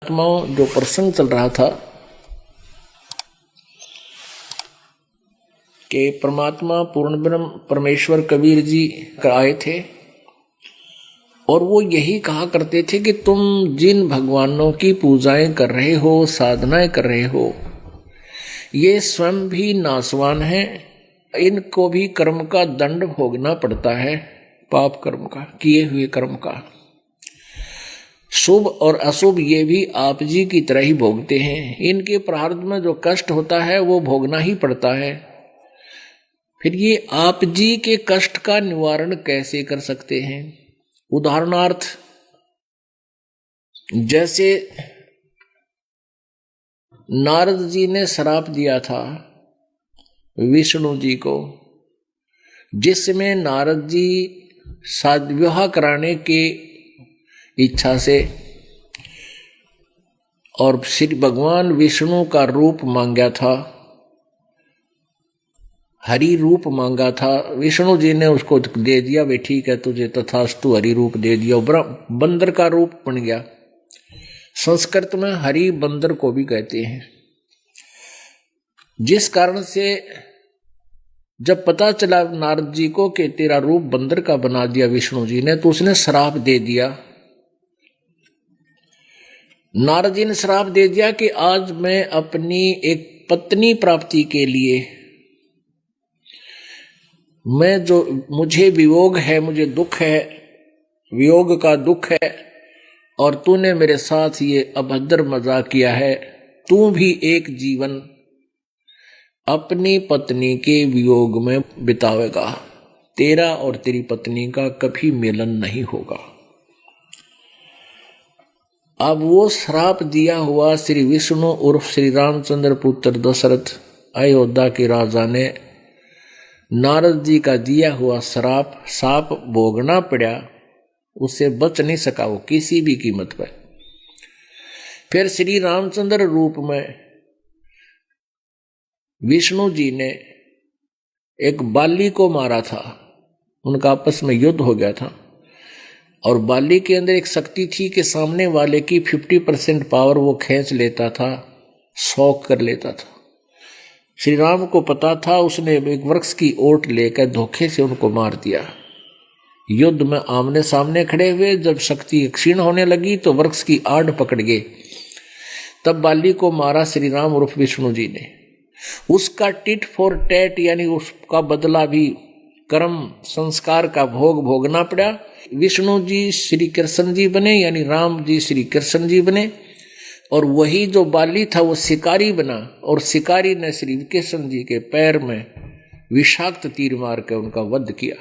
आत्माओं जो प्रसंग चल रहा था कि परमात्मा पूर्ण ब्रह्म परमेश्वर कबीर जी आए थे और वो यही कहा करते थे कि तुम जिन भगवानों की पूजाएं कर रहे हो, साधनाएं कर रहे हो, ये स्वयं भी नाशवान हैं, इनको भी कर्म का दंड भोगना पड़ता है, पाप कर्म का, किए हुए कर्म का। शुभ और अशुभ ये भी आप जी की तरह ही भोगते हैं। इनके प्रारब्ध में जो कष्ट होता है वो भोगना ही पड़ता है। फिर ये आप जी के कष्ट का निवारण कैसे कर सकते हैं? उदाहरणार्थ, जैसे नारद जी ने श्राप दिया था विष्णु जी को, जिसमें नारद जी विवाह कराने के इच्छा से और श्री भगवान विष्णु का रूप मांगा था, हरि रूप मांगा था। विष्णु जी ने उसको दे दिया, वे ठीक है, तुझे तथास्तु हरि रूप दे दिया। बंदर का रूप बन गया। संस्कृत में हरि बंदर को भी कहते हैं। जिस कारण से जब पता चला नारद जी को कि तेरा रूप बंदर का बना दिया विष्णु जी ने, तो उसने श्राप दे दिया। नारद जी ने श्राप दे दिया कि आज मैं अपनी एक पत्नी प्राप्ति के लिए, मैं जो मुझे वियोग है, मुझे दुख है, वियोग का दुख है, और तूने मेरे साथ ये अभद्र मजाक किया है, तू भी एक जीवन अपनी पत्नी के वियोग में बितावेगा, तेरा और तेरी पत्नी का कभी मिलन नहीं होगा। अब वो श्राप दिया हुआ श्री विष्णु उर्फ श्री रामचंद्र पुत्र दशरथ अयोध्या के राजा ने नारद जी का दिया हुआ साप भोगना पड़ा। उससे बच नहीं सका वो किसी भी कीमत पर। फिर श्री रामचंद्र रूप में विष्णु जी ने एक बाली को मारा था। उनका आपस में युद्ध हो गया था और बाली के अंदर एक शक्ति थी कि सामने वाले की 50% पावर वो खींच लेता था, शौक कर लेता था। श्री राम को पता था, उसने एक वृक्ष की ओट लेकर धोखे से उनको मार दिया। युद्ध में आमने सामने खड़े हुए, जब शक्ति क्षीण होने लगी तो वृक्ष की आड़ पकड़ गए। तब बाली को मारा श्री राम उर्फ विष्णु जी ने। उसका टिट फॉर टैट यानी उसका बदला भी कर्म संस्कार का भोग भोगना पड़ा। विष्णु जी श्री कृष्ण जी बने, यानी राम जी श्री कृष्ण जी बने, और वही जो बाली था वो शिकारी बना, और शिकारी ने श्री कृष्ण जी के पैर में विषाक्त तीर मार कर उनका वध किया।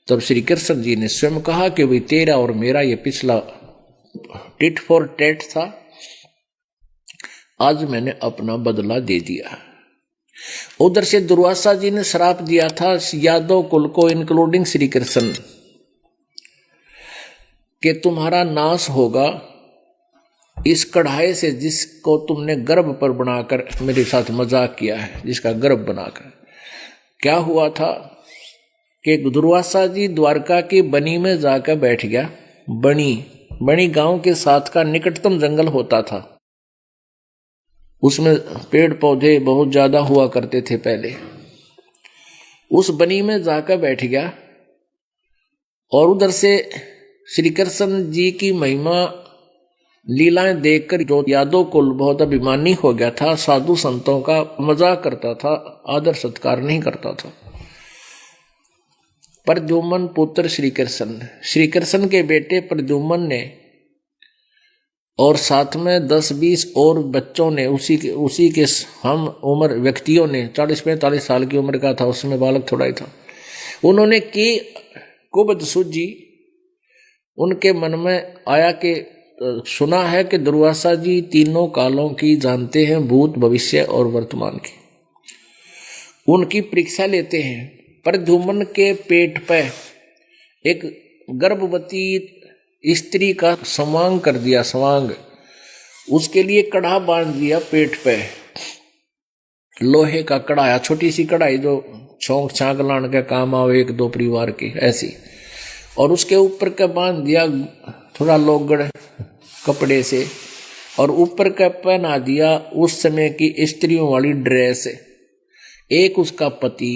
तब श्री कृष्ण जी ने स्वयं कहा कि भाई तेरा और मेरा ये पिछला टिट फॉर टैट था, आज मैंने अपना बदला दे दिया। उधर से दुर्वासा जी ने श्राप दिया था यादव कुल को, इंक्लूडिंग श्री कृष्ण, कि तुम्हारा नाश होगा इस कढ़ाई से जिसको तुमने गर्भ पर बनाकर मेरे साथ मजाक किया है, जिसका गर्भ बनाकर। क्या हुआ था कि दुर्वासा जी द्वारका की बनी में जाकर बैठ गया। बनी गांव के साथ का निकटतम जंगल होता था। उसमें पेड़ पौधे बहुत ज्यादा हुआ करते थे पहले। उस बनी में जाकर बैठ गया और उधर से श्री कृष्ण जी की महिमा लीलाएं देखकर जो यादव कुल बहुत अभिमानी हो गया था, साधु संतों का मजाक करता था, आदर सत्कार नहीं करता था। प्रद्युम्न पुत्र श्री कृष्ण के बेटे प्रद्युम्न ने और साथ में 10-20 और बच्चों ने, उसी के हम उम्र व्यक्तियों ने, 40-45 साल की उम्र का था, उसमें बालक थोड़ा ही था, उन्होंने की कुबद सूझी। उनके मन में आया कि सुना है कि दुर्वासा जी तीनों कालों की जानते हैं, भूत भविष्य और वर्तमान की। उनकी परीक्षा लेते हैं। प्रद्युम्न के पेट पर एक गर्भवती स्त्री का समांग कर दिया, समांग, उसके लिए कड़ा बांध दिया पेट पे, लोहे का कड़ा, छोटी सी कढ़ाई जो छौंक छांक लाने का काम आवे 1-2 परिवार की, ऐसी, और उसके ऊपर का बांध दिया थोड़ा लोगड़ कपड़े से, और ऊपर का पहना दिया उस समय की स्त्रियों वाली ड्रेस। एक उसका पति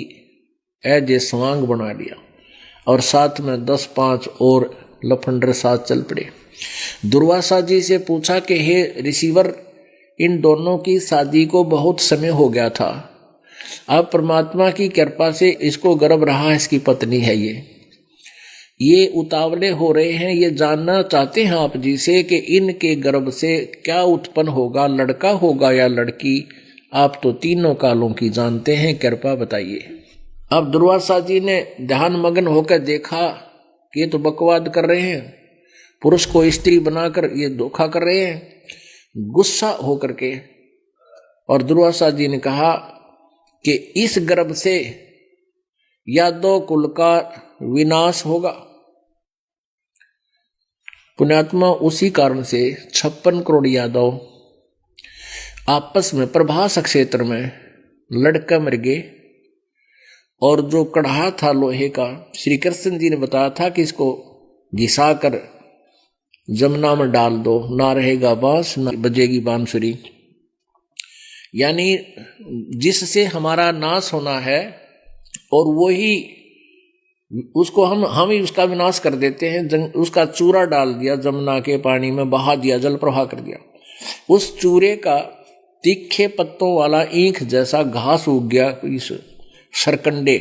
ऐजे स्वांग बना लिया, और साथ में 10-5 और लफंडर साथ चल पड़े। दुर्वासा जी से पूछा कि हे रिसीवर, इन दोनों की शादी को बहुत समय हो गया था, अब परमात्मा की कृपा से इसको गर्भ रहा, इसकी पत्नी है ये उतावले हो रहे हैं, ये जानना चाहते हैं आप जी से कि इनके गर्भ से क्या उत्पन्न होगा, लड़का होगा या लड़की। आप तो तीनों कालों की जानते हैं, कृपा बताइए। अब दुर्वासा जी ने ध्यान मग्न होकर देखा कि ये तो बकवाद कर रहे हैं, पुरुष को स्त्री बनाकर ये धोखा कर रहे हैं। गुस्सा होकर के और दुर्वासा जी ने कहा कि इस गर्भ से यादव कुल का विनाश होगा। पुण्यात्मा, उसी कारण से 56 करोड़ यादव आपस में प्रभास क्षेत्र में लड़का मर गए, और जो कढ़ा था लोहे का, श्री कृष्ण जी ने बताया था कि इसको घिसा कर जमुना में डाल दो, ना रहेगा बांस ना बजेगी बांसुरी। यानी जिससे हमारा नाश होना है, और वही उसको हम ही उसका विनाश कर देते हैं। उसका चूरा डाल दिया, जमुना के पानी में बहा दिया, जल प्रवाह कर दिया। उस चूरे का तीखे पत्तों वाला ईंख जैसा घास उग गया इस सरकंडे,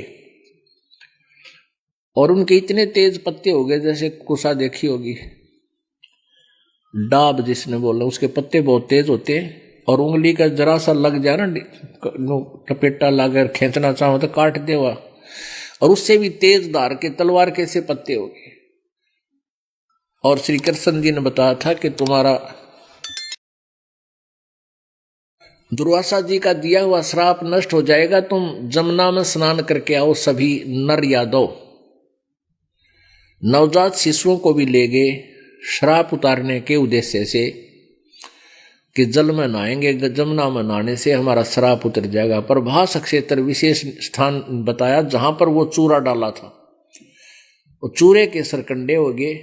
और उनके इतने तेज पत्ते हो गए जैसे कुसा देखी होगी, डाब जिसने बोला, उसके पत्ते बहुत तेज होते हैं, और उंगली का जरा सा लग जाए ना, टपेटा लाकर खींचना चाहो तो काट देवा, और उससे भी तेज धार के तलवार के से पत्ते हो गए। और श्री कृष्ण जी ने बताया था कि तुम्हारा दुर्वासा जी का दिया हुआ श्राप नष्ट हो जाएगा, तुम जमुना में स्नान करके आओ। सभी नर यादव नवजात शिशुओं को भी ले गए श्राप उतारने के उद्देश्य से, कि जल में नहाएंगे, जमुना में नहाने से हमारा श्राप उतर जाएगा। पर भास क्षेत्र विशेष स्थान बताया जहां पर वो चूरा डाला था, वो चूरे के सरकंडे हो गए।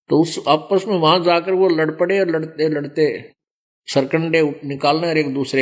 तो उस आपस में वहां जाकर वो लड़ पड़े, और लड़ते लड़ते सरकंडे निकालने और एक दूसरे